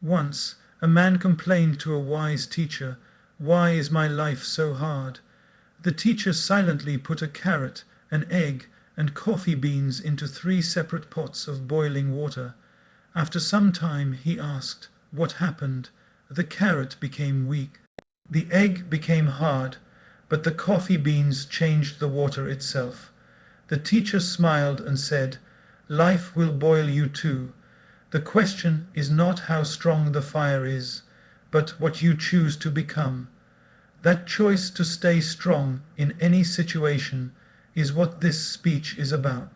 Once, a man complained to a wise teacher, "Why is my life so hard?" The teacher silently put a carrot, an egg, and coffee beans into 3 separate pots of boiling water. After some time he asked, "What happened?" The carrot became weak. The egg became hard, but the coffee beans changed the water itself. The teacher smiled and said, "Life will boil you too. The question is not how strong the fire is, but what you choose to become." That choice to stay strong in any situation is what this speech is about.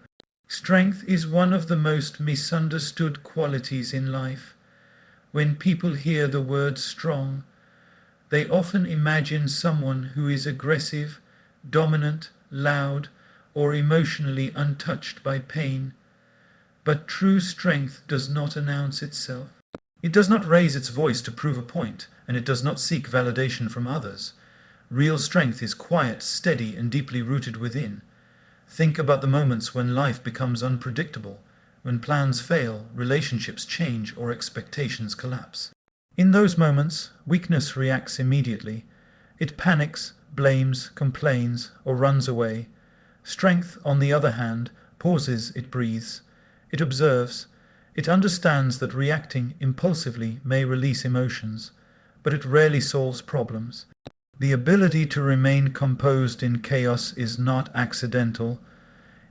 Strength is one of the most misunderstood qualities in life. When people hear the word strong, they often imagine someone who is aggressive, dominant, loud, or emotionally untouched by pain. But true strength does not announce itself. It does not raise its voice to prove a point, and it does not seek validation from others. Real strength is quiet, steady, and deeply rooted within. Think about the moments when life becomes unpredictable, when plans fail, relationships change, or expectations collapse. In those moments, weakness reacts immediately. It panics, blames, complains, or runs away. Strength, on the other hand, pauses, it breathes. It observes. It understands that reacting impulsively may release emotions, but it rarely solves problems. The ability to remain composed in chaos is not accidental.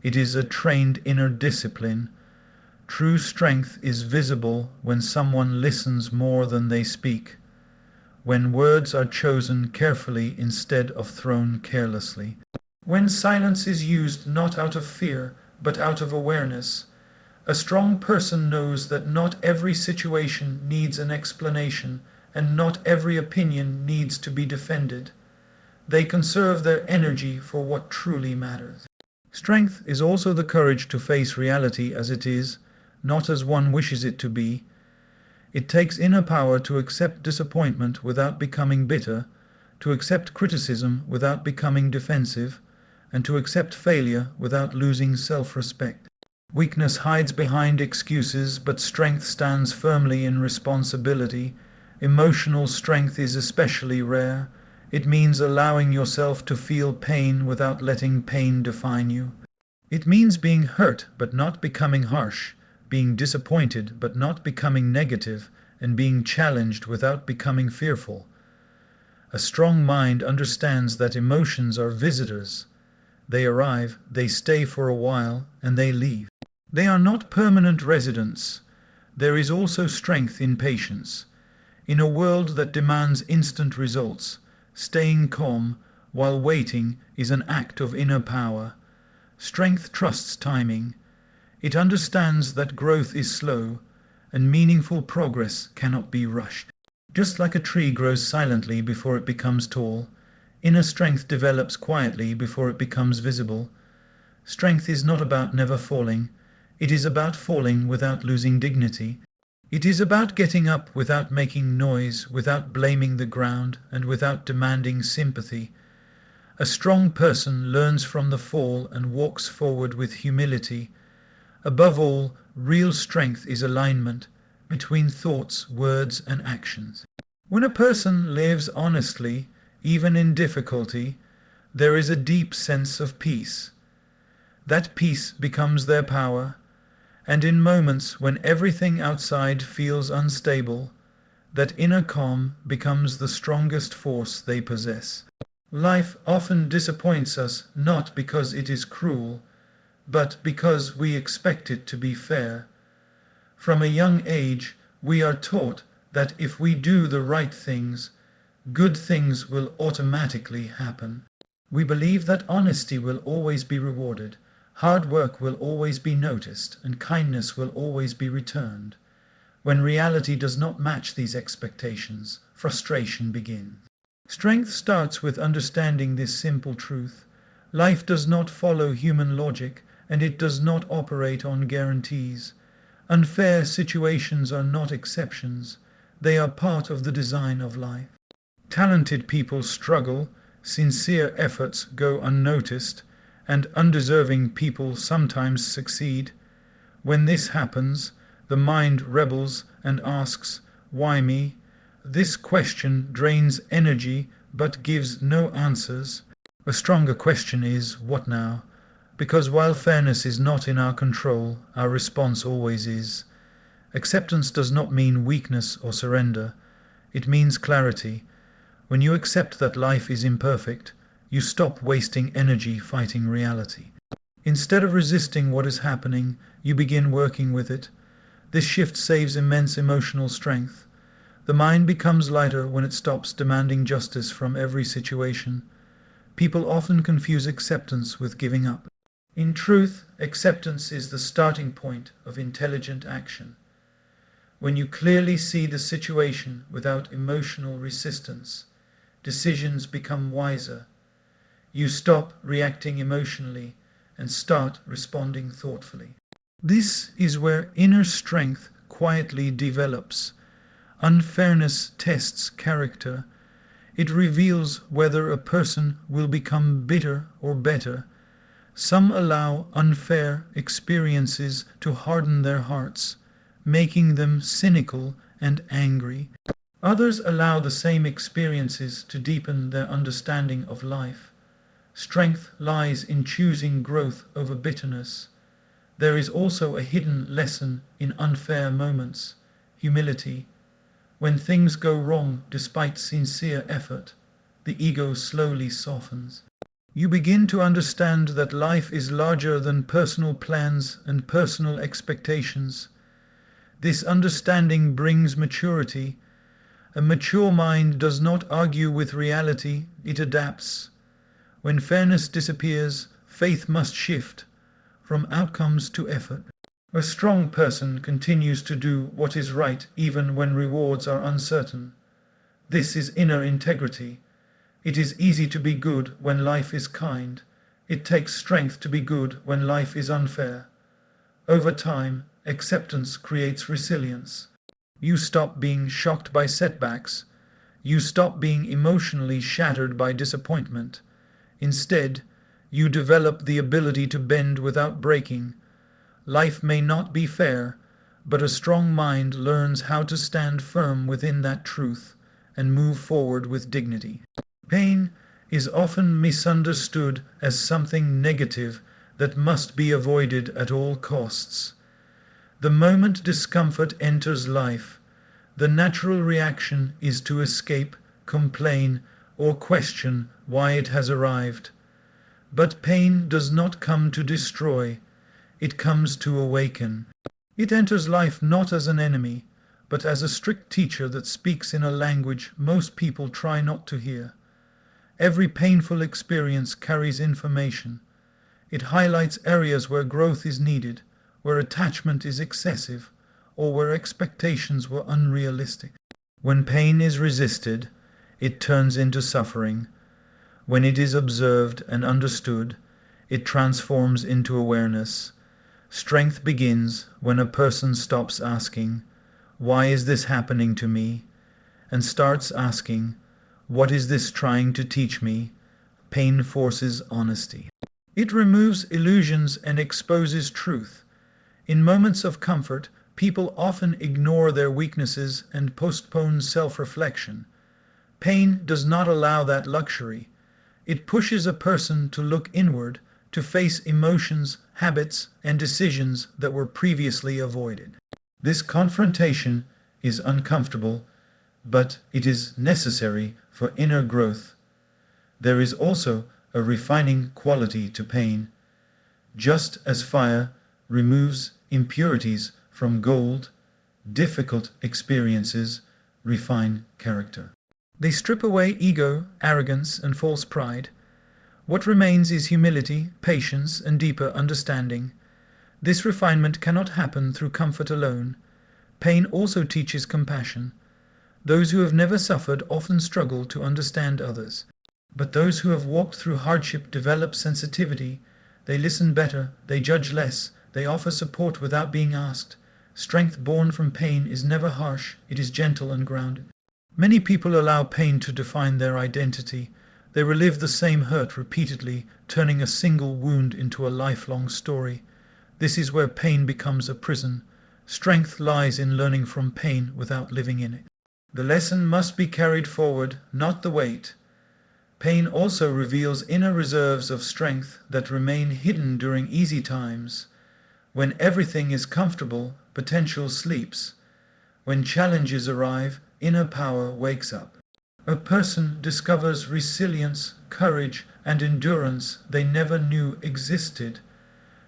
It is a trained inner discipline. True strength is visible when someone listens more than they speak, when words are chosen carefully instead of thrown carelessly, when silence is used not out of fear but out of awareness. A strong person knows that not every situation needs an explanation, and not every opinion needs to be defended. They conserve their energy for what truly matters. Strength is also the courage to face reality as it is, not as one wishes it to be. It takes inner power to accept disappointment without becoming bitter, to accept criticism without becoming defensive, and to accept failure without losing self-respect. Weakness hides behind excuses, but strength stands firmly in responsibility. Emotional strength is especially rare. It means allowing yourself to feel pain without letting pain define you. It means being hurt but not becoming harsh, being disappointed but not becoming negative, and being challenged without becoming fearful. A strong mind understands that emotions are visitors. They arrive, they stay for a while, and they leave. They are not permanent residents. There is also strength in patience. In a world that demands instant results, staying calm while waiting is an act of inner power. Strength trusts timing. It understands that growth is slow, and meaningful progress cannot be rushed. Just like a tree grows silently before it becomes tall, inner strength develops quietly before it becomes visible. Strength is not about never falling. It is about falling without losing dignity. It is about getting up without making noise, without blaming the ground, and without demanding sympathy. A strong person learns from the fall and walks forward with humility. Above all, real strength is alignment between thoughts, words, and actions. When a person lives honestly, even in difficulty, there is a deep sense of peace. That peace becomes their power, and in moments when everything outside feels unstable, that inner calm becomes the strongest force they possess. Life often disappoints us not because it is cruel, but because we expect it to be fair. From a young age, we are taught that if we do the right things, good things will automatically happen. We believe that honesty will always be rewarded, hard work will always be noticed, and kindness will always be returned. When reality does not match these expectations, frustration begins. Strength starts with understanding this simple truth. Life does not follow human logic, and it does not operate on guarantees. Unfair situations are not exceptions. They are part of the design of life. Talented people struggle, sincere efforts go unnoticed, and undeserving people sometimes succeed. When this happens, the mind rebels and asks, Why me? This question drains energy but gives no answers. A stronger question is, what now? Because while fairness is not in our control, our response always is. Acceptance does not mean weakness or surrender. It means clarity. When you accept that life is imperfect, you stop wasting energy fighting reality. Instead of resisting what is happening, you begin working with it. This shift saves immense emotional strength. The mind becomes lighter when it stops demanding justice from every situation. People often confuse acceptance with giving up. In truth, acceptance is the starting point of intelligent action. When you clearly see the situation without emotional resistance, decisions become wiser. You stop reacting emotionally and start responding thoughtfully. This is where inner strength quietly develops. Unfairness tests character. It reveals whether a person will become bitter or better. Some allow unfair experiences to harden their hearts, making them cynical and angry. Others allow the same experiences to deepen their understanding of life. Strength lies in choosing growth over bitterness. There is also a hidden lesson in unfair moments: humility. When things go wrong despite sincere effort, the ego slowly softens. You begin to understand that life is larger than personal plans and personal expectations. This understanding brings maturity. A mature mind does not argue with reality, it adapts. When fairness disappears, faith must shift from outcomes to effort. A strong person continues to do what is right even when rewards are uncertain. This is inner integrity. It is easy to be good when life is kind. It takes strength to be good when life is unfair. Over time, acceptance creates resilience. You stop being shocked by setbacks. You stop being emotionally shattered by disappointment. Instead, you develop the ability to bend without breaking. Life may not be fair, but a strong mind learns how to stand firm within that truth and move forward with dignity. Pain is often misunderstood as something negative that must be avoided at all costs. The moment discomfort enters life, the natural reaction is to escape, complain, or question why it has arrived. But pain does not come to destroy, it comes to awaken. It enters life not as an enemy, but as a strict teacher that speaks in a language most people try not to hear. Every painful experience carries information. It highlights areas where growth is needed, where attachment is excessive, or where expectations were unrealistic. When pain is resisted, it turns into suffering. When it is observed and understood, it transforms into awareness. Strength begins when a person stops asking, "Why is this happening to me?" and starts asking, "What is this trying to teach me?" Pain forces honesty. It removes illusions and exposes truth. In moments of comfort, people often ignore their weaknesses and postpone self-reflection. Pain does not allow that luxury. It pushes a person to look inward, to face emotions, habits, and decisions that were previously avoided. This confrontation is uncomfortable, but it is necessary for inner growth. There is also a refining quality to pain. Just as fire removes impurities from gold, difficult experiences refine character. They strip away ego, arrogance, and false pride. What remains is humility, patience, and deeper understanding. This refinement cannot happen through comfort alone. Pain also teaches compassion. Those who have never suffered often struggle to understand others. But those who have walked through hardship develop sensitivity. They listen better, they judge less, they offer support without being asked. Strength born from pain is never harsh, it is gentle and grounded. Many people allow pain to define their identity. They relive the same hurt repeatedly, turning a single wound into a lifelong story. This is where pain becomes a prison. Strength lies in learning from pain without living in it. The lesson must be carried forward, not the weight. Pain also reveals inner reserves of strength that remain hidden during easy times. When everything is comfortable, potential sleeps. When challenges arrive, inner power wakes up. A person discovers resilience, courage, and endurance they never knew existed.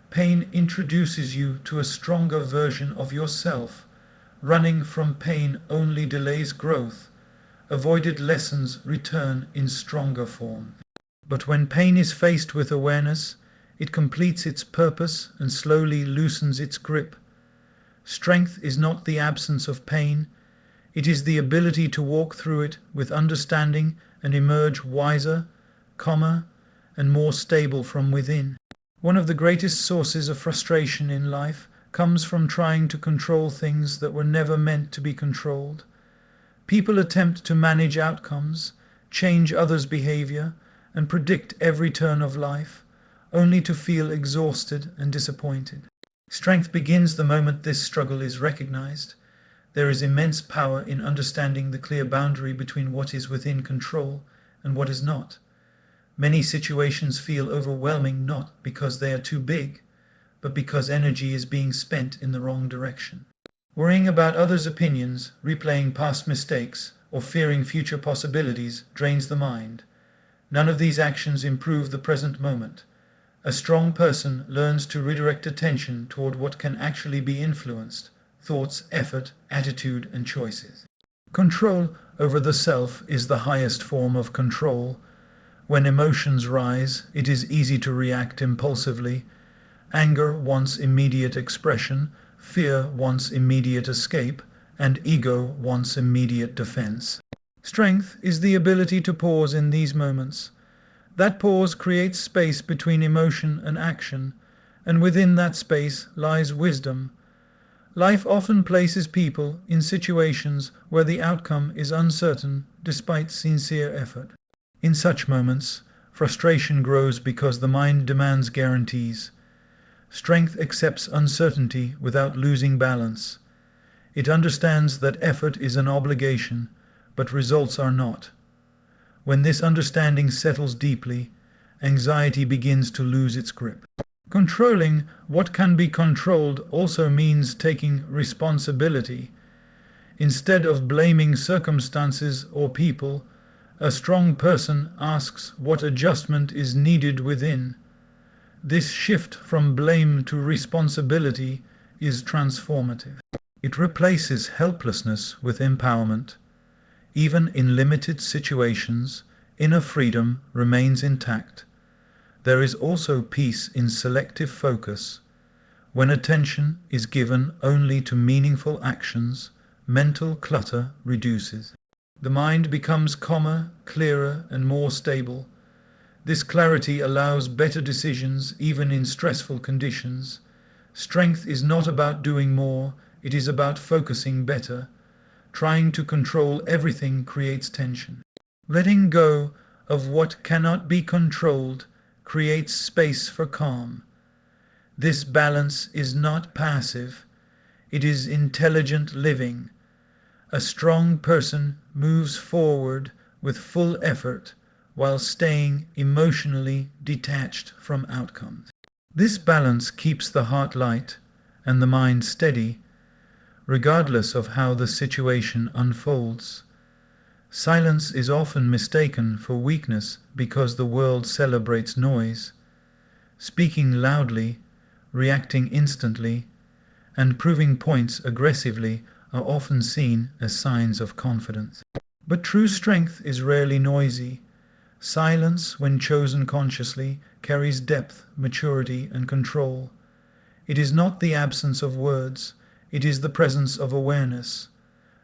Pain introduces you to a stronger version of yourself. Running from pain only delays growth. Avoided lessons return in stronger form. But when pain is faced with awareness, it completes its purpose and slowly loosens its grip. Strength is not the absence of pain, it is the ability to walk through it with understanding and emerge wiser, calmer, and more stable from within. One of the greatest sources of frustration in life comes from trying to control things that were never meant to be controlled. People attempt to manage outcomes, change others' behavior, and predict every turn of life, only to feel exhausted and disappointed. Strength begins the moment this struggle is recognized. There is immense power in understanding the clear boundary between what is within control and what is not. Many situations feel overwhelming not because they are too big, but because energy is being spent in the wrong direction. Worrying about others' opinions, replaying past mistakes, or fearing future possibilities drains the mind. None of these actions improve the present moment. A strong person learns to redirect attention toward what can actually be influenced: thoughts, effort, attitude, and choices. Control over the self is the highest form of control. When emotions rise, it is easy to react impulsively. Anger wants immediate expression, fear wants immediate escape, and ego wants immediate defense. Strength is the ability to pause in these moments. That pause creates space between emotion and action, and within that space lies wisdom. Life often places people in situations where the outcome is uncertain despite sincere effort. In such moments, frustration grows because the mind demands guarantees. Strength accepts uncertainty without losing balance. It understands that effort is an obligation, but results are not. When this understanding settles deeply, anxiety begins to lose its grip. Controlling what can be controlled also means taking responsibility. Instead of blaming circumstances or people, a strong person asks what adjustment is needed within. This shift from blame to responsibility is transformative. It replaces helplessness with empowerment. Even in limited situations, inner freedom remains intact. There is also peace in selective focus. When attention is given only to meaningful actions, mental clutter reduces. The mind becomes calmer, clearer, and more stable. This clarity allows better decisions even in stressful conditions. Strength is not about doing more, it is about focusing better. Trying to control everything creates tension. Letting go of what cannot be controlled creates space for calm. This balance is not passive, it is intelligent living. A strong person moves forward with full effort while staying emotionally detached from outcomes. This balance keeps the heart light and the mind steady, regardless of how the situation unfolds. Silence is often mistaken for weakness because the world celebrates noise. Speaking loudly, reacting instantly, and proving points aggressively are often seen as signs of confidence. But true strength is rarely noisy. Silence, when chosen consciously, carries depth, maturity, and control. It is not the absence of words, it is the presence of awareness.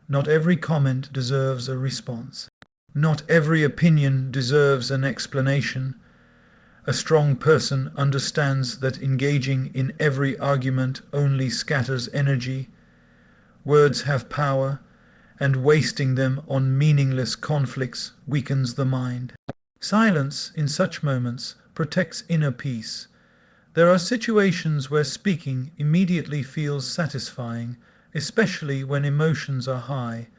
Not every comment deserves a response. Not every opinion deserves an explanation. A strong person understands that engaging in every argument only scatters energy. Words have power, and wasting them on meaningless conflicts weakens the mind. Silence, in such moments, protects inner peace. There are situations where speaking immediately feels satisfying, especially when emotions are high.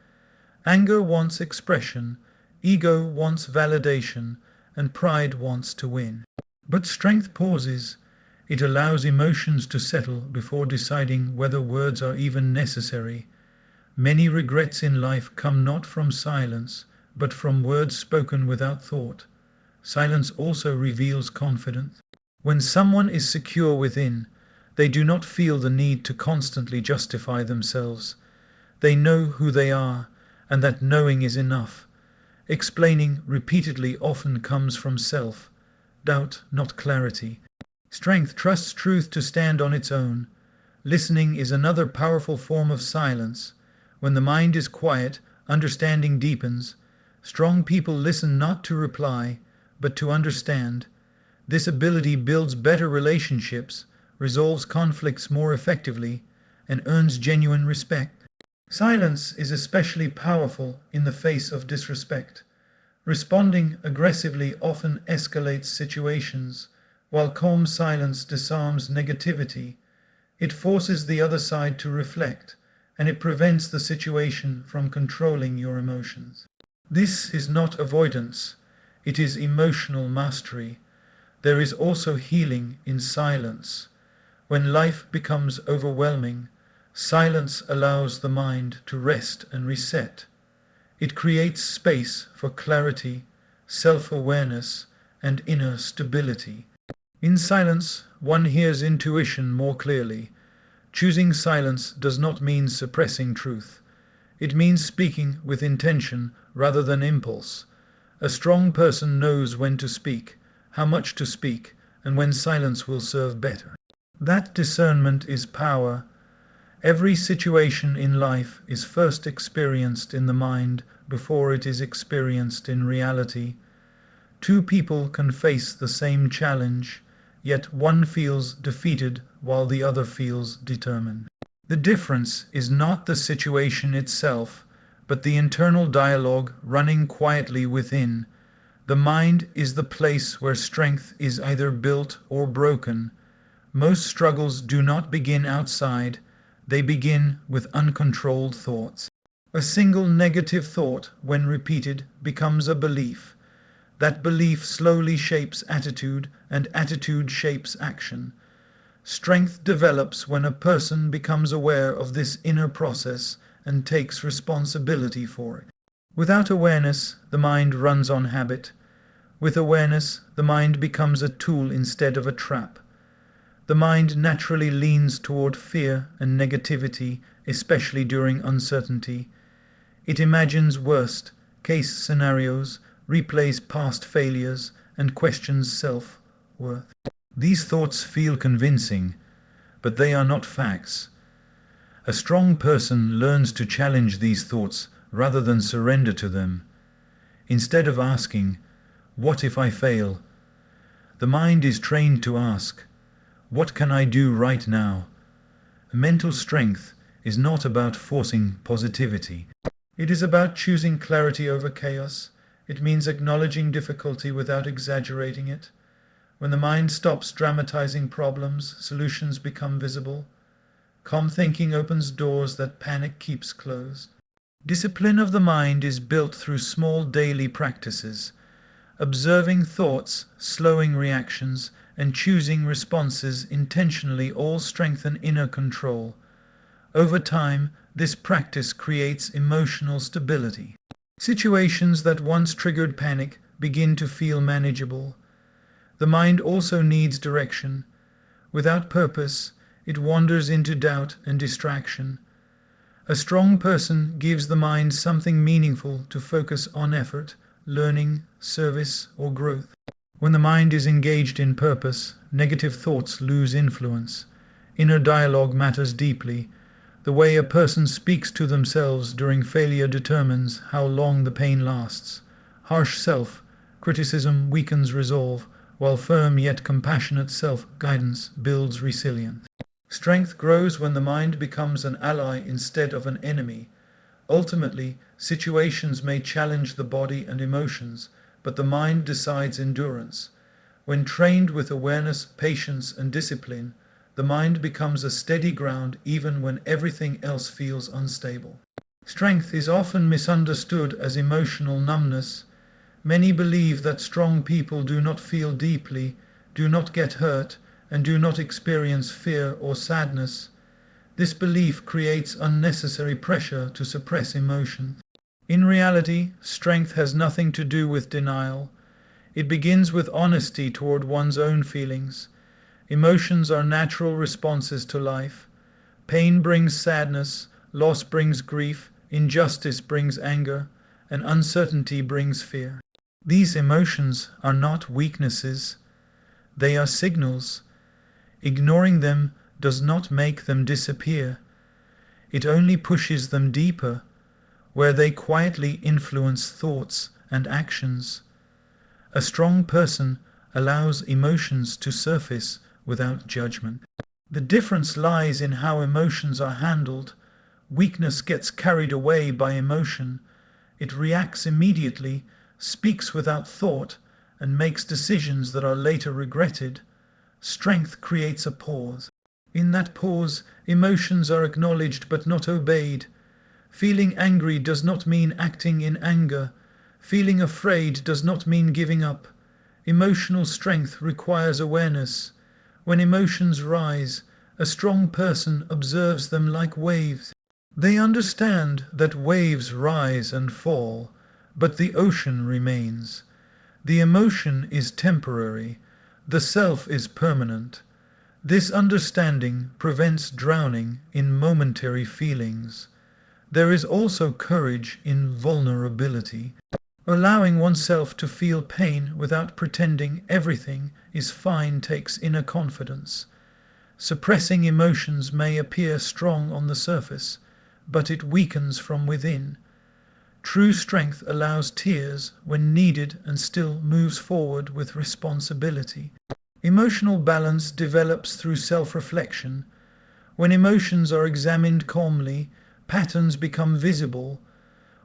Anger wants expression, ego wants validation, and pride wants to win. But strength pauses. It allows emotions to settle before deciding whether words are even necessary. Many regrets in life come not from silence, but from words spoken without thought. Silence also reveals confidence. When someone is secure within, they do not feel the need to constantly justify themselves. They know who they are, and that knowing is enough. Explaining repeatedly often comes from self-doubt, not clarity. Strength trusts truth to stand on its own. Listening is another powerful form of silence. When the mind is quiet, understanding deepens. Strong people listen not to reply, but to understand. This ability builds better relationships, resolves conflicts more effectively, and earns genuine respect. Silence is especially powerful in the face of disrespect. Responding aggressively often escalates situations, while calm silence disarms negativity. It forces the other side to reflect, and it prevents the situation from controlling your emotions. This is not avoidance, it is emotional mastery. There is also healing in silence. When life becomes overwhelming, silence allows the mind to rest and reset. It creates space for clarity, self-awareness, and inner stability. In silence, one hears intuition more clearly. Choosing silence does not mean suppressing truth. It means speaking with intention rather than impulse. A strong person knows when to speak, how much to speak, and when silence will serve better. That discernment is power. Every situation in life is first experienced in the mind before it is experienced in reality. Two people can face the same challenge, yet one feels defeated while the other feels determined. The difference is not the situation itself, but the internal dialogue running quietly within. The mind is the place where strength is either built or broken. Most struggles do not begin outside, they begin with uncontrolled thoughts. A single negative thought, when repeated, becomes a belief. That belief slowly shapes attitude, and attitude shapes action. Strength develops when a person becomes aware of this inner process and takes responsibility for it. Without awareness, the mind runs on habit. With awareness, the mind becomes a tool instead of a trap. The mind naturally leans toward fear and negativity, especially during uncertainty. It imagines worst-case scenarios, replays past failures, and questions self-worth. These thoughts feel convincing, but they are not facts. A strong person learns to challenge these thoughts rather than surrender to them. Instead of asking, "What if I fail?" the mind is trained to ask, "What can I do right now?" Mental strength is not about forcing positivity. It is about choosing clarity over chaos. It means acknowledging difficulty without exaggerating it. When the mind stops dramatizing problems, solutions become visible. Calm thinking opens doors that panic keeps closed. Discipline of the mind is built through small daily practices. Observing thoughts, slowing reactions, and choosing responses intentionally all strengthen inner control. Over time, this practice creates emotional stability. Situations that once triggered panic begin to feel manageable. The mind also needs direction. Without purpose, it wanders into doubt and distraction. A strong person gives the mind something meaningful to focus on: effort, learning, service, or growth. When the mind is engaged in purpose, negative thoughts lose influence. Inner dialogue matters deeply. The way a person speaks to themselves during failure determines how long the pain lasts. Harsh self-criticism weakens resolve, while firm yet compassionate self-guidance builds resilience. Strength grows when the mind becomes an ally instead of an enemy. Ultimately, situations may challenge the body and emotions, but the mind decides endurance. When trained with awareness, patience, and discipline, the mind becomes a steady ground even when everything else feels unstable. Strength is often misunderstood as emotional numbness. Many believe that strong people do not feel deeply, do not get hurt, and do not experience fear or sadness. This belief creates unnecessary pressure to suppress emotion. In reality, strength has nothing to do with denial. It begins with honesty toward one's own feelings. Emotions are natural responses to life. Pain brings sadness, loss brings grief, injustice brings anger, and uncertainty brings fear. These emotions are not weaknesses, they are signals. Ignoring them does not make them disappear. It only pushes them deeper, where they quietly influence thoughts and actions. A strong person allows emotions to surface without judgment. The difference lies in how emotions are handled. Weakness gets carried away by emotion. It reacts immediately, speaks without thought, and makes decisions that are later regretted. Strength creates a pause. In that pause, emotions are acknowledged but not obeyed. Feeling angry does not mean acting in anger. Feeling afraid does not mean giving up. Emotional strength requires awareness. When emotions rise, a strong person observes them like waves. They understand that waves rise and fall, but the ocean remains. The emotion is temporary. The self is permanent. This understanding prevents drowning in momentary feelings. There is also courage in vulnerability. Allowing oneself to feel pain without pretending everything is fine takes inner confidence. Suppressing emotions may appear strong on the surface, but it weakens from within. True strength allows tears when needed and still moves forward with responsibility. Emotional balance develops through self-reflection. When emotions are examined calmly, patterns become visible.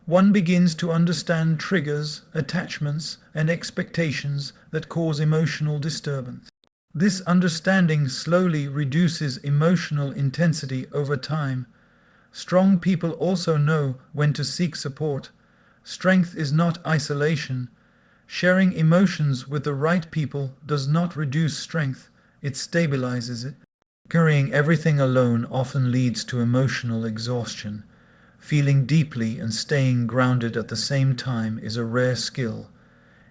One begins to understand triggers, attachments, and expectations that cause emotional disturbance. This understanding slowly reduces emotional intensity over time. Strong people also know when to seek support. Strength is not isolation. Sharing emotions with the right people does not reduce strength, it stabilizes it. Carrying everything alone often leads to emotional exhaustion. Feeling deeply and staying grounded at the same time is a rare skill.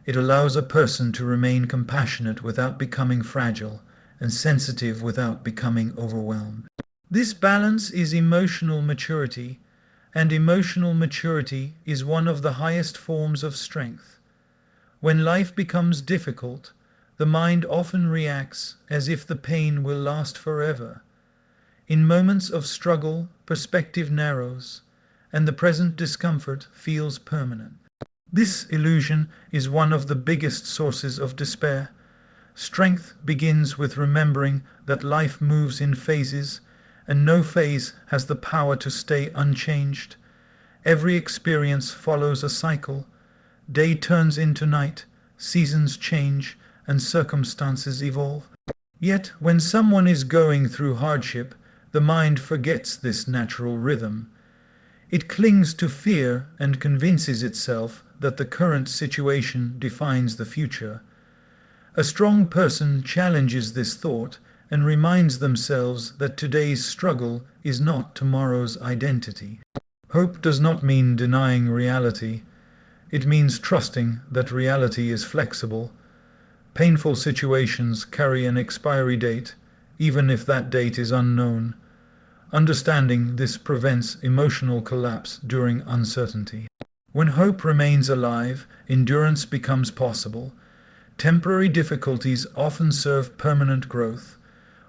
It allows a person to remain compassionate without becoming fragile, and sensitive without becoming overwhelmed. This balance is emotional maturity, and emotional maturity is one of the highest forms of strength. When life becomes difficult, the mind often reacts as if the pain will last forever. In moments of struggle, perspective narrows, and the present discomfort feels permanent. This illusion is one of the biggest sources of despair. Strength begins with remembering that life moves in phases, and no phase has the power to stay unchanged. Every experience follows a cycle. Day turns into night, seasons change, and circumstances evolve. Yet, when someone is going through hardship, the mind forgets this natural rhythm. It clings to fear and convinces itself that the current situation defines the future. A strong person challenges this thought and reminds themselves that today's struggle is not tomorrow's identity. Hope does not mean denying reality. It means trusting that reality is flexible. Painful situations carry an expiry date, even if that date is unknown. Understanding this prevents emotional collapse during uncertainty. When hope remains alive, endurance becomes possible. Temporary difficulties often serve permanent growth.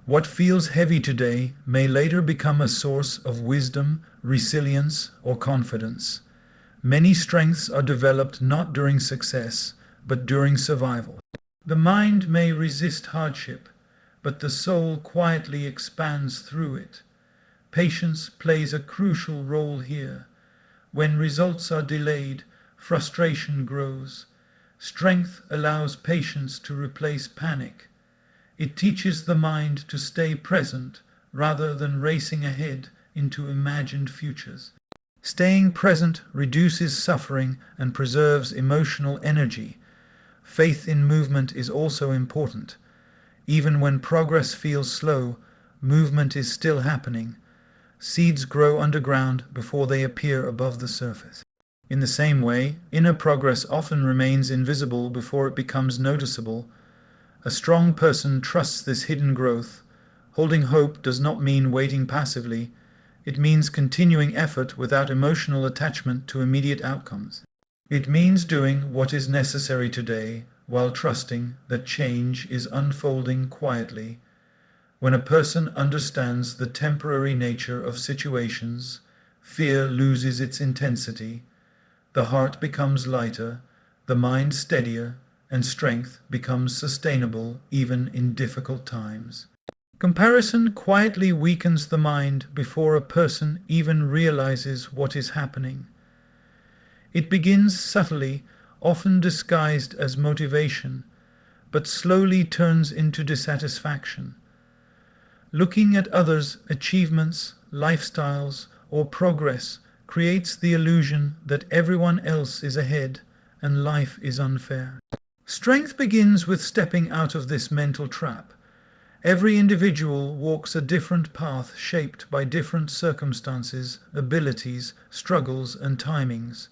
What feels heavy today may later become a source of wisdom, resilience, or confidence. Many strengths are developed not during success, but during survival. The mind may resist hardship, but the soul quietly expands through it. Patience plays a crucial role here. When results are delayed, frustration grows. Strength allows patience to replace panic. It teaches the mind to stay present rather than racing ahead into imagined futures. Staying present reduces suffering and preserves emotional energy. Faith in movement is also important. Even when progress feels slow, movement is still happening. Seeds grow underground before they appear above the surface. In the same way, inner progress often remains invisible before it becomes noticeable. A strong person trusts this hidden growth. Holding hope does not mean waiting passively. It means continuing effort without emotional attachment to immediate outcomes. It means doing what is necessary today while trusting that change is unfolding quietly. When a person understands the temporary nature of situations, fear loses its intensity, the heart becomes lighter, the mind steadier, and strength becomes sustainable even in difficult times. Comparison quietly weakens the mind before a person even realizes what is happening. It begins subtly, often disguised as motivation, but slowly turns into dissatisfaction. Looking at others' achievements, lifestyles, or progress creates the illusion that everyone else is ahead and life is unfair. Strength begins with stepping out of this mental trap. Every individual walks a different path shaped by different circumstances, abilities, struggles, and timings.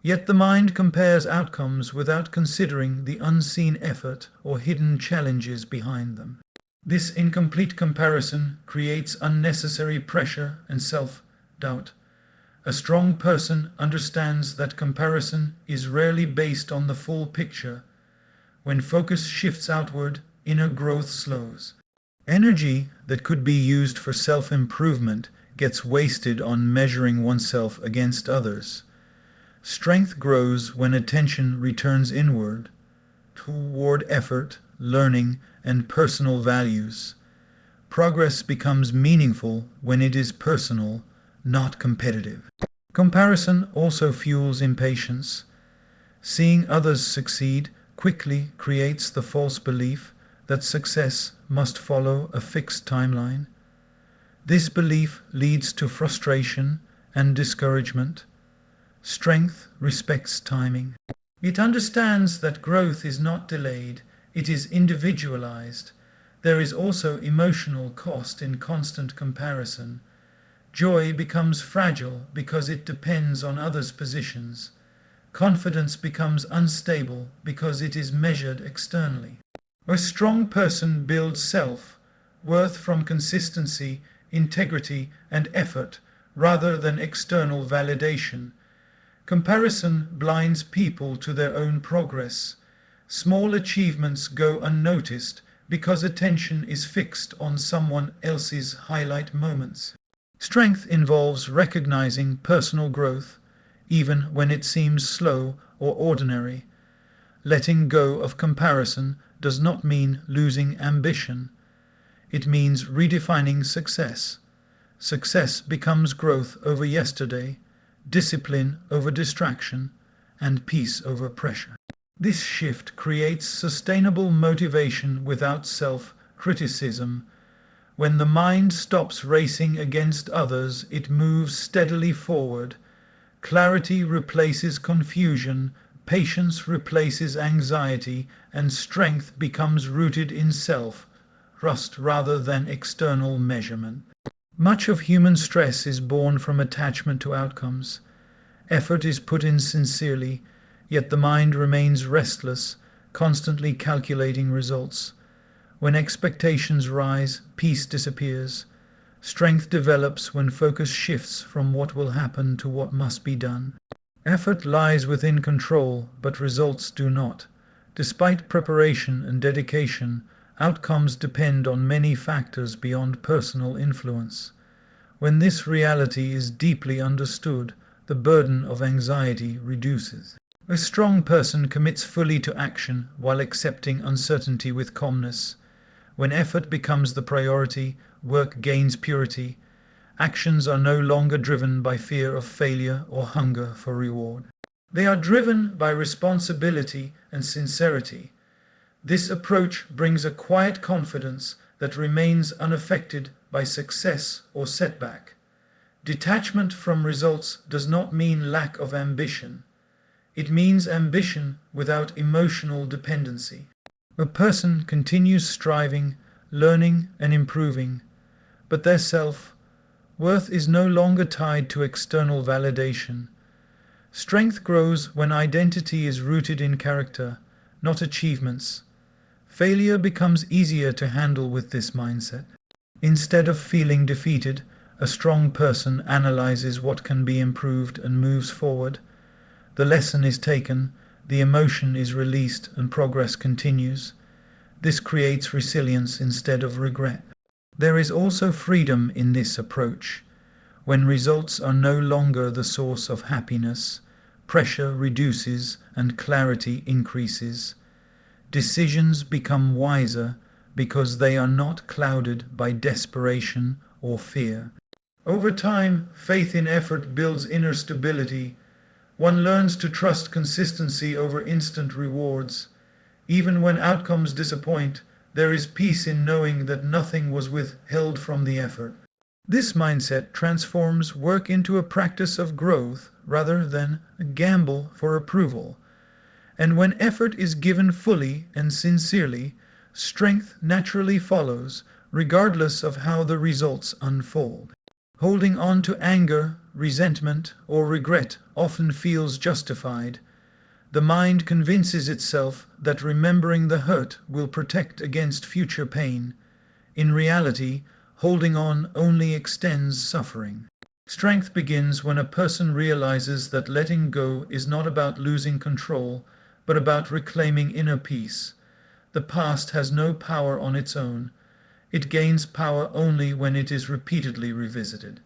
Yet the mind compares outcomes without considering the unseen effort or hidden challenges behind them. This incomplete comparison creates unnecessary pressure and self-doubt. A strong person understands that comparison is rarely based on the full picture. When focus shifts outward, inner growth slows. Energy that could be used for self-improvement gets wasted on measuring oneself against others. Strength grows when attention returns inward, toward effort, learning, and personal values. Progress becomes meaningful when it is personal, not competitive. Comparison also fuels impatience. Seeing others succeed quickly creates the false belief that success must follow a fixed timeline. This belief leads to frustration and discouragement. Strength respects timing. It understands that growth is not delayed, it is individualized. There is also emotional cost in constant comparison. Joy becomes fragile because it depends on others' positions. Confidence becomes unstable because it is measured externally. A strong person builds self-worth from consistency, integrity, and effort rather than external validation. Comparison blinds people to their own progress. Small achievements go unnoticed because attention is fixed on someone else's highlight moments. Strength involves recognizing personal growth, even when it seems slow or ordinary. Letting go of comparison does not mean losing ambition. It means redefining success. Success becomes growth over yesterday, discipline over distraction, and peace over pressure. This shift creates sustainable motivation without self-criticism. When the mind stops racing against others, it moves steadily forward. Clarity replaces confusion, patience replaces anxiety, and strength becomes rooted in self-trust rather than external measurement. Much of human stress is born from attachment to outcomes. Effort is put in sincerely, yet the mind remains restless, constantly calculating results. When expectations rise, peace disappears. Strength develops when focus shifts from what will happen to what must be done. Effort lies within control, but results do not. Despite preparation and dedication, outcomes depend on many factors beyond personal influence. When this reality is deeply understood, the burden of anxiety reduces. A strong person commits fully to action while accepting uncertainty with calmness. When effort becomes the priority, work gains purity. Actions are no longer driven by fear of failure or hunger for reward. They are driven by responsibility and sincerity. This approach brings a quiet confidence that remains unaffected by success or setback. Detachment from results does not mean lack of ambition. It means ambition without emotional dependency. A person continues striving, learning, and improving, but their self-worth is no longer tied to external validation. Strength grows when identity is rooted in character, not achievements. Failure becomes easier to handle with this mindset. Instead of feeling defeated, a strong person analyzes what can be improved and moves forward. The lesson is taken, the emotion is released, and progress continues. This creates resilience instead of regret. There is also freedom in this approach. When results are no longer the source of happiness, pressure reduces and clarity increases. Decisions become wiser because they are not clouded by desperation or fear. Over time, faith in effort builds inner stability. One learns to trust consistency over instant rewards. Even when outcomes disappoint, there is peace in knowing that nothing was withheld from the effort. This mindset transforms work into a practice of growth rather than a gamble for approval. And when effort is given fully and sincerely, strength naturally follows, regardless of how the results unfold. Holding on to anger, resentment, or regret often feels justified. The mind convinces itself that remembering the hurt will protect against future pain. In reality, holding on only extends suffering. Strength begins when a person realizes that letting go is not about losing control, but about reclaiming inner peace. The past has no power on its own. It gains power only when it is repeatedly revisited.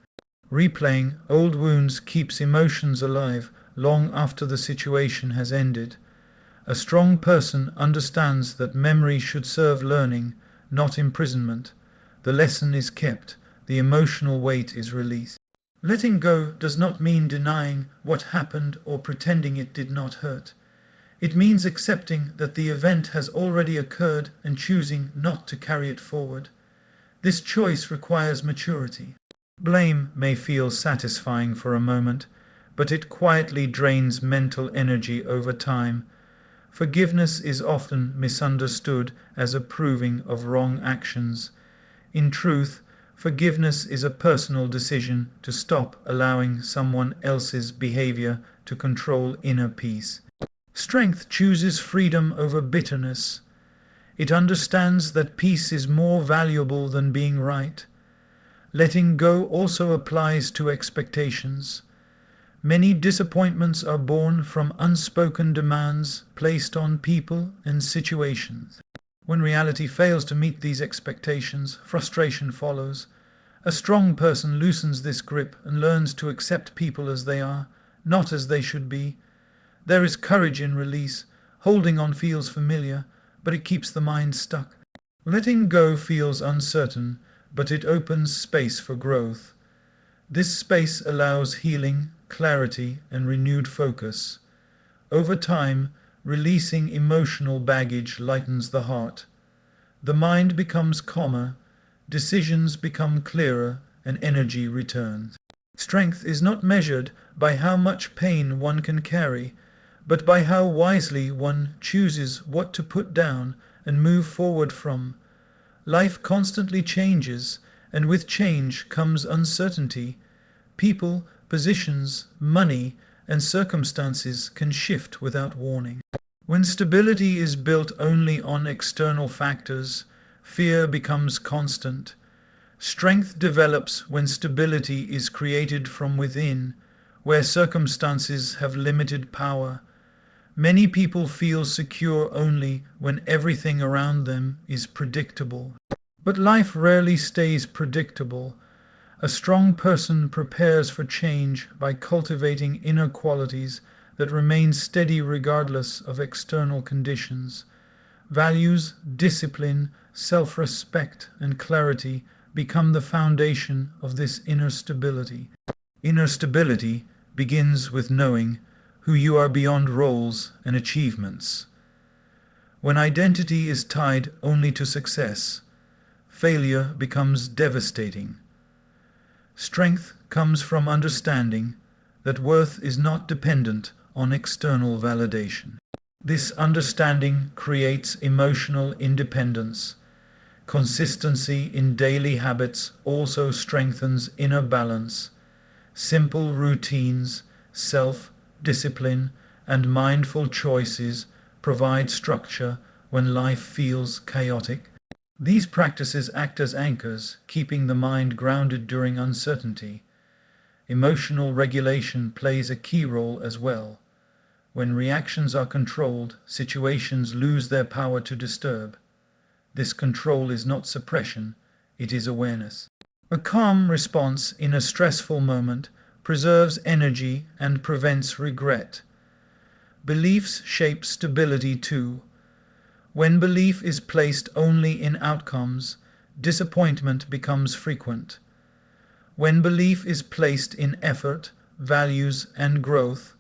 Replaying old wounds keeps emotions alive long after the situation has ended. A strong person understands that memory should serve learning, not imprisonment. The lesson is kept, the emotional weight is released. Letting go does not mean denying what happened or pretending it did not hurt. It means accepting that the event has already occurred and choosing not to carry it forward. This choice requires maturity. Blame may feel satisfying for a moment, but it quietly drains mental energy over time. Forgiveness is often misunderstood as approving of wrong actions. In truth, forgiveness is a personal decision to stop allowing someone else's behavior to control inner peace. Strength chooses freedom over bitterness. It understands that peace is more valuable than being right. Letting go also applies to expectations. Many disappointments are born from unspoken demands placed on people and situations. When reality fails to meet these expectations, frustration follows. A strong person loosens this grip and learns to accept people as they are, not as they should be. There is courage in release. Holding on feels familiar, but it keeps the mind stuck. Letting go feels uncertain, but it opens space for growth. This space allows healing, clarity, and renewed focus. Over time, releasing emotional baggage lightens the heart. The mind becomes calmer, decisions become clearer, and energy returns. Strength is not measured by how much pain one can carry, but by how wisely one chooses what to put down and move forward from. Life constantly changes, and with change comes uncertainty. People, positions, money, and circumstances can shift without warning. When stability is built only on external factors, fear becomes constant. Strength develops when stability is created from within, where circumstances have limited power. Many people feel secure only when everything around them is predictable. But life rarely stays predictable. A strong person prepares for change by cultivating inner qualities that remain steady regardless of external conditions. Values, discipline, self-respect, and clarity become the foundation of this inner stability. Inner stability begins with knowing who you are beyond roles and achievements. When identity is tied only to success, failure becomes devastating. Strength comes from understanding that worth is not dependent on external validation. This understanding creates emotional independence. Consistency in daily habits also strengthens inner balance. Simple routines, self-discipline, and mindful choices provide structure when life feels chaotic. These practices act as anchors, keeping the mind grounded during uncertainty. Emotional regulation plays a key role as well. When reactions are controlled, situations lose their power to disturb. This control is not suppression, it is awareness. A calm response in a stressful moment preserves energy and prevents regret. Beliefs shape stability too. When belief is placed only in outcomes, disappointment becomes frequent. When belief is placed in effort, values, and growth,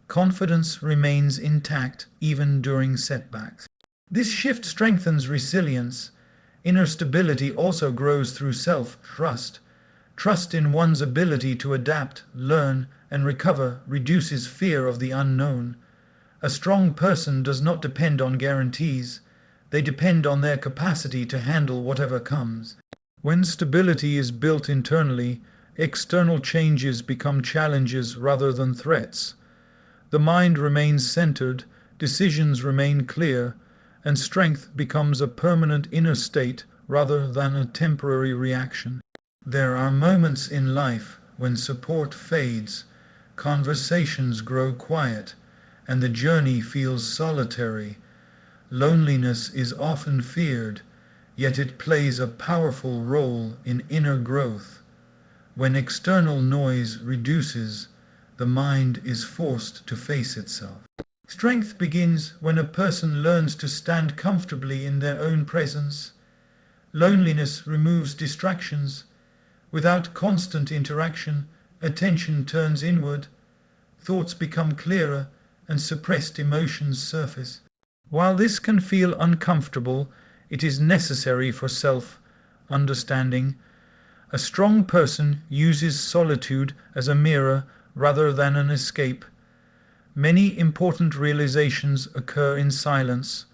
confidence remains intact even during setbacks. This shift strengthens resilience. Inner stability also grows through self-trust. Trust in one's ability to adapt, learn, and recover reduces fear of the unknown. A strong person does not depend on guarantees. They depend on their capacity to handle whatever comes. When stability is built internally, external changes become challenges rather than threats. The mind remains centered, decisions remain clear, and strength becomes a permanent inner state rather than a temporary reaction. There are moments in life when support fades, conversations grow quiet, and the journey feels solitary. Loneliness is often feared, yet it plays a powerful role in inner growth. When external noise reduces, the mind is forced to face itself. Strength begins when a person learns to stand comfortably in their own presence. Loneliness removes distractions. Without constant interaction, attention turns inward, thoughts become clearer, and suppressed emotions surface. While this can feel uncomfortable, it is necessary for self-understanding. A strong person uses solitude as a mirror rather than an escape. Many important realizations occur in silence.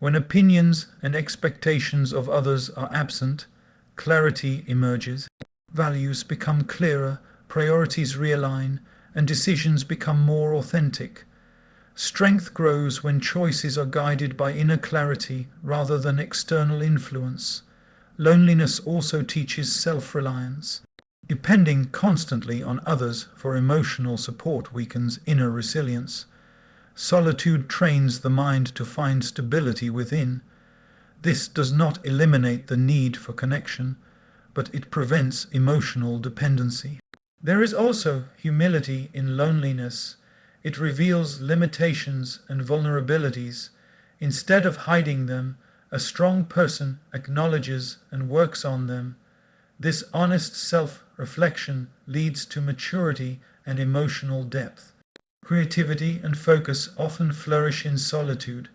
When opinions and expectations of others are absent, clarity emerges. Values become clearer, priorities realign, and decisions become more authentic. Strength grows when choices are guided by inner clarity rather than external influence. Loneliness also teaches self-reliance. Depending constantly on others for emotional support weakens inner resilience. Solitude trains the mind to find stability within. This does not eliminate the need for connection, but it prevents emotional dependency. There is also humility in loneliness. It reveals limitations and vulnerabilities. Instead of hiding them, a strong person acknowledges and works on them. This honest self-reflection leads to maturity and emotional depth. Creativity and focus often flourish in solitude.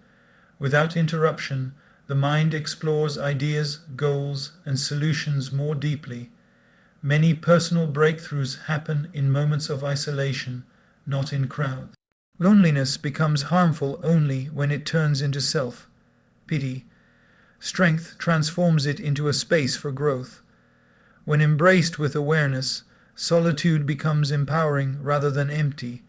Without interruption, the mind explores ideas, goals, and solutions more deeply. Many personal breakthroughs happen in moments of isolation, not in crowds. Loneliness becomes harmful only when it turns into self-pity. Strength transforms it into a space for growth. When embraced with awareness, solitude becomes empowering rather than empty.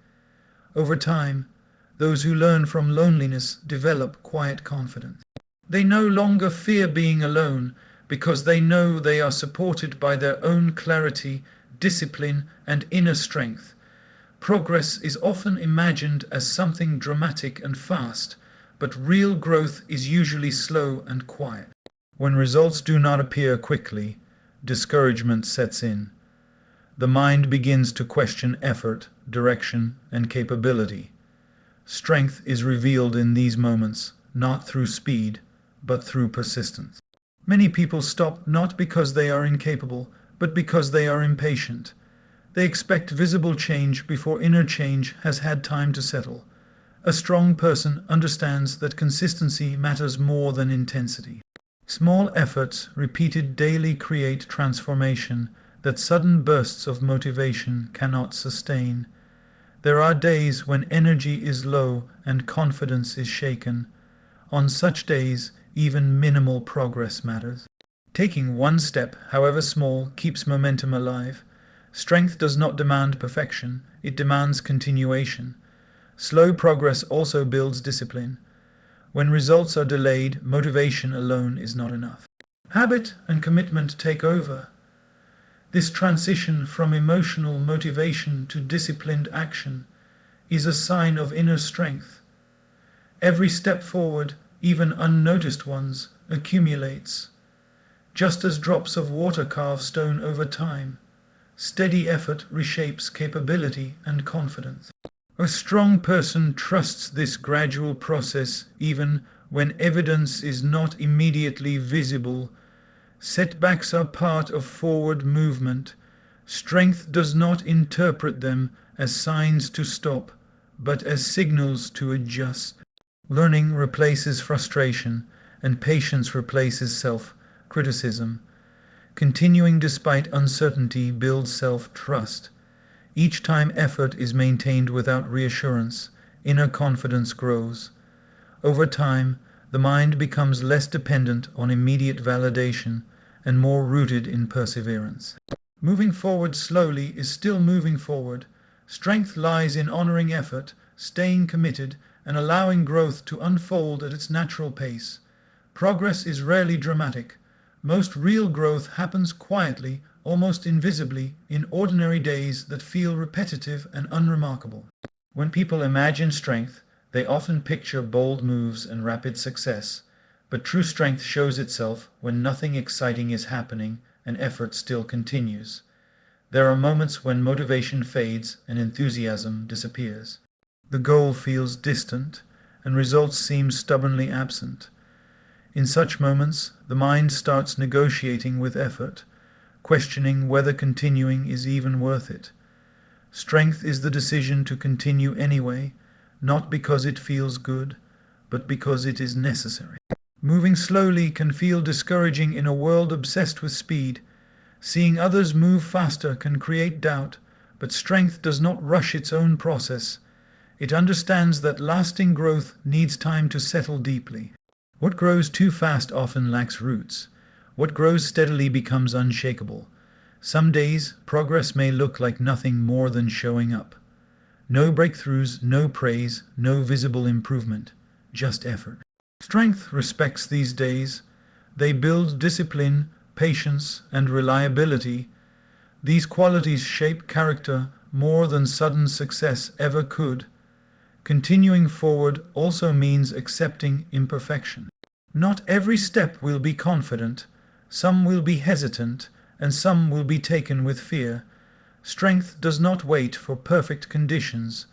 Over time, those who learn from loneliness develop quiet confidence. They no longer fear being alone because they know they are supported by their own clarity, discipline, and inner strength. Progress is often imagined as something dramatic and fast, but real growth is usually slow and quiet. When results do not appear quickly, discouragement sets in. The mind begins to question effort, direction, and capability. Strength is revealed in these moments, not through speed, but through persistence. Many people stop not because they are incapable, but because they are impatient. They expect visible change before inner change has had time to settle. A strong person understands that consistency matters more than intensity. Small efforts repeated daily create transformation that sudden bursts of motivation cannot sustain. There are days when energy is low and confidence is shaken. On such days, even minimal progress matters. Taking one step, however small, keeps momentum alive. Strength does not demand perfection, it demands continuation. Slow progress also builds discipline. When results are delayed, motivation alone is not enough. Habit and commitment take over. This transition from emotional motivation to disciplined action is a sign of inner strength. Every step forward, even unnoticed ones, accumulates. Just as drops of water carve stone over time, steady effort reshapes capability and confidence. A strong person trusts this gradual process even when evidence is not immediately visible. Setbacks are part of forward movement. Strength does not interpret them as signs to stop, but as signals to adjust. Learning replaces frustration, and patience replaces self-criticism. Continuing despite uncertainty builds self-trust. Each time effort is maintained without reassurance, inner confidence grows. Over time, the mind becomes less dependent on immediate validation and more rooted in perseverance. Moving forward slowly is still moving forward. Strength lies in honoring effort, staying committed, and allowing growth to unfold at its natural pace. Progress is rarely dramatic. Most real growth happens quietly, almost invisibly, in ordinary days that feel repetitive and unremarkable. When people imagine strength, they often picture bold moves and rapid success, but true strength shows itself when nothing exciting is happening and effort still continues. There are moments when motivation fades and enthusiasm disappears. The goal feels distant, and results seem stubbornly absent. In such moments, the mind starts negotiating with effort, questioning whether continuing is even worth it. Strength is the decision to continue anyway, not because it feels good, but because it is necessary. Moving slowly can feel discouraging in a world obsessed with speed. Seeing others move faster can create doubt, but strength does not rush its own process. It understands that lasting growth needs time to settle deeply. What grows too fast often lacks roots. What grows steadily becomes unshakable. Some days, progress may look like nothing more than showing up. No breakthroughs, no praise, no visible improvement, just effort. Strength respects these days. They build discipline, patience, and reliability. These qualities shape character more than sudden success ever could. Continuing forward also means accepting imperfection. Not every step will be confident, some will be hesitant, and some will be taken with fear. Strength does not wait for perfect conditions.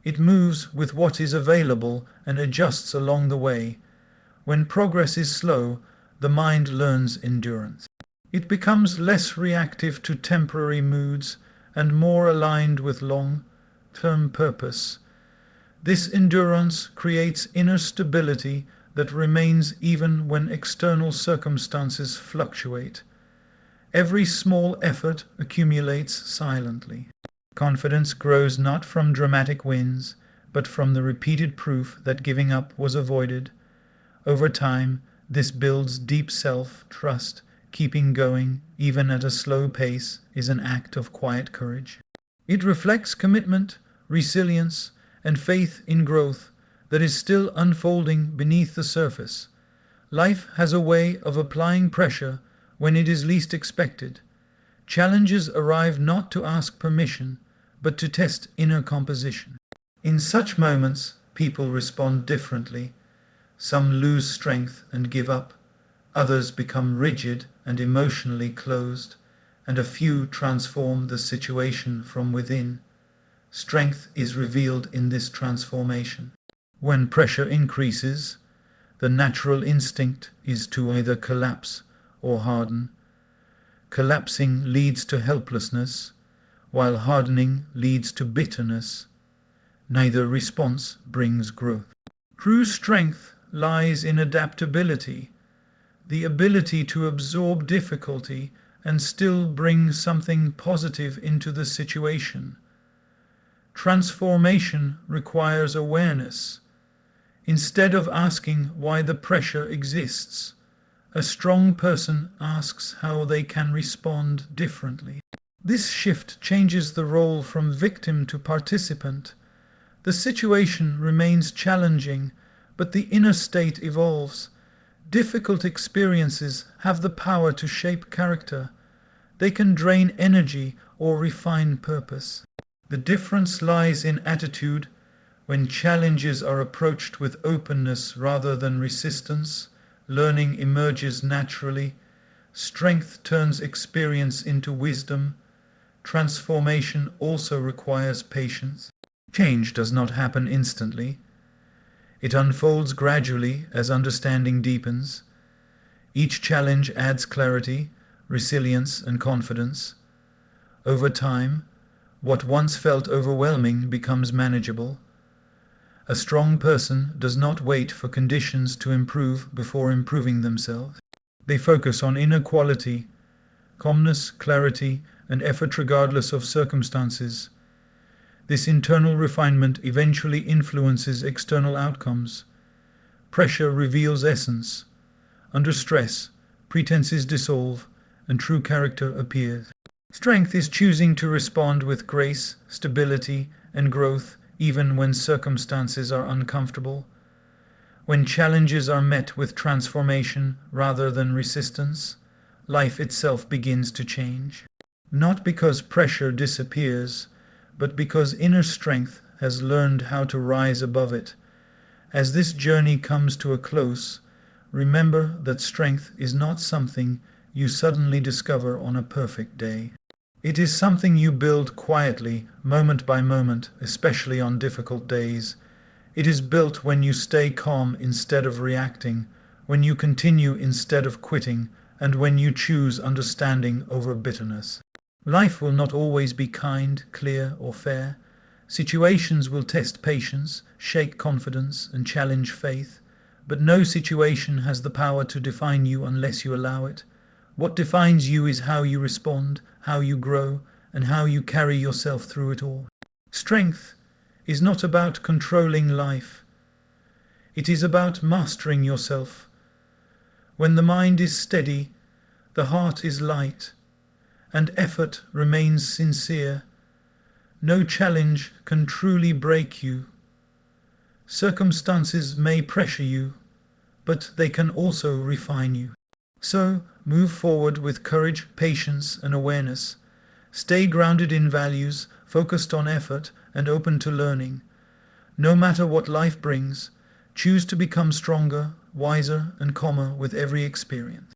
It moves with what is available and adjusts along the way. When progress is slow, the mind learns endurance. It becomes less reactive to temporary moods and more aligned with long-term purpose. This endurance creates inner stability that remains even when external circumstances fluctuate. Every small effort accumulates silently. Confidence grows not from dramatic wins, but from the repeated proof that giving up was avoided. Over time, this builds deep self-trust. Keeping going, even at a slow pace, is an act of quiet courage. It reflects commitment, resilience, and faith in growth that is still unfolding beneath the surface. Life has a way of applying pressure when it is least expected. Challenges arrive not to ask permission, but to test inner composition. In such moments, people respond differently. Some lose strength and give up. Others become rigid and emotionally closed, and a few transform the situation from within. Strength is revealed in this transformation. When pressure increases, the natural instinct is to either collapse or harden. Collapsing leads to helplessness, while hardening leads to bitterness. Neither response brings growth. True strength lies in adaptability, the ability to absorb difficulty and still bring something positive into the situation. Transformation requires awareness. Instead of asking why the pressure exists, a strong person asks how they can respond differently. This shift changes the role from victim to participant. The situation remains challenging, but the inner state evolves. Difficult experiences have the power to shape character. They can drain energy or refine purpose. The difference lies in attitude. When challenges are approached with openness rather than resistance, learning emerges naturally. Strength turns experience into wisdom. Transformation also requires patience. Change does not happen instantly. It unfolds gradually as understanding deepens. Each challenge adds clarity, resilience, and confidence. Over time, what once felt overwhelming becomes manageable. A strong person does not wait for conditions to improve before improving themselves. They focus on inner quality, calmness, clarity, and effort regardless of circumstances. This internal refinement eventually influences external outcomes. Pressure reveals essence. Under stress, pretenses dissolve, and true character appears. Strength is choosing to respond with grace, stability, and growth, even when circumstances are uncomfortable. When challenges are met with transformation rather than resistance, life itself begins to change. Not because pressure disappears, but because inner strength has learned how to rise above it. As this journey comes to a close, remember that strength is not something you suddenly discover on a perfect day. It is something you build quietly, moment by moment, especially on difficult days. It is built when you stay calm instead of reacting, when you continue instead of quitting, and when you choose understanding over bitterness. Life will not always be kind, clear, or fair. Situations will test patience, shake confidence, and challenge faith. But no situation has the power to define you unless you allow it. What defines you is how you respond, how you grow, and how you carry yourself through it all. Strength is not about controlling life. It is about mastering yourself. When the mind is steady, the heart is light, and effort remains sincere, no challenge can truly break you. Circumstances may pressure you, but they can also refine you. So, move forward with courage, patience, and awareness. Stay grounded in values, focused on effort, and open to learning. No matter what life brings, choose to become stronger, wiser, and calmer with every experience.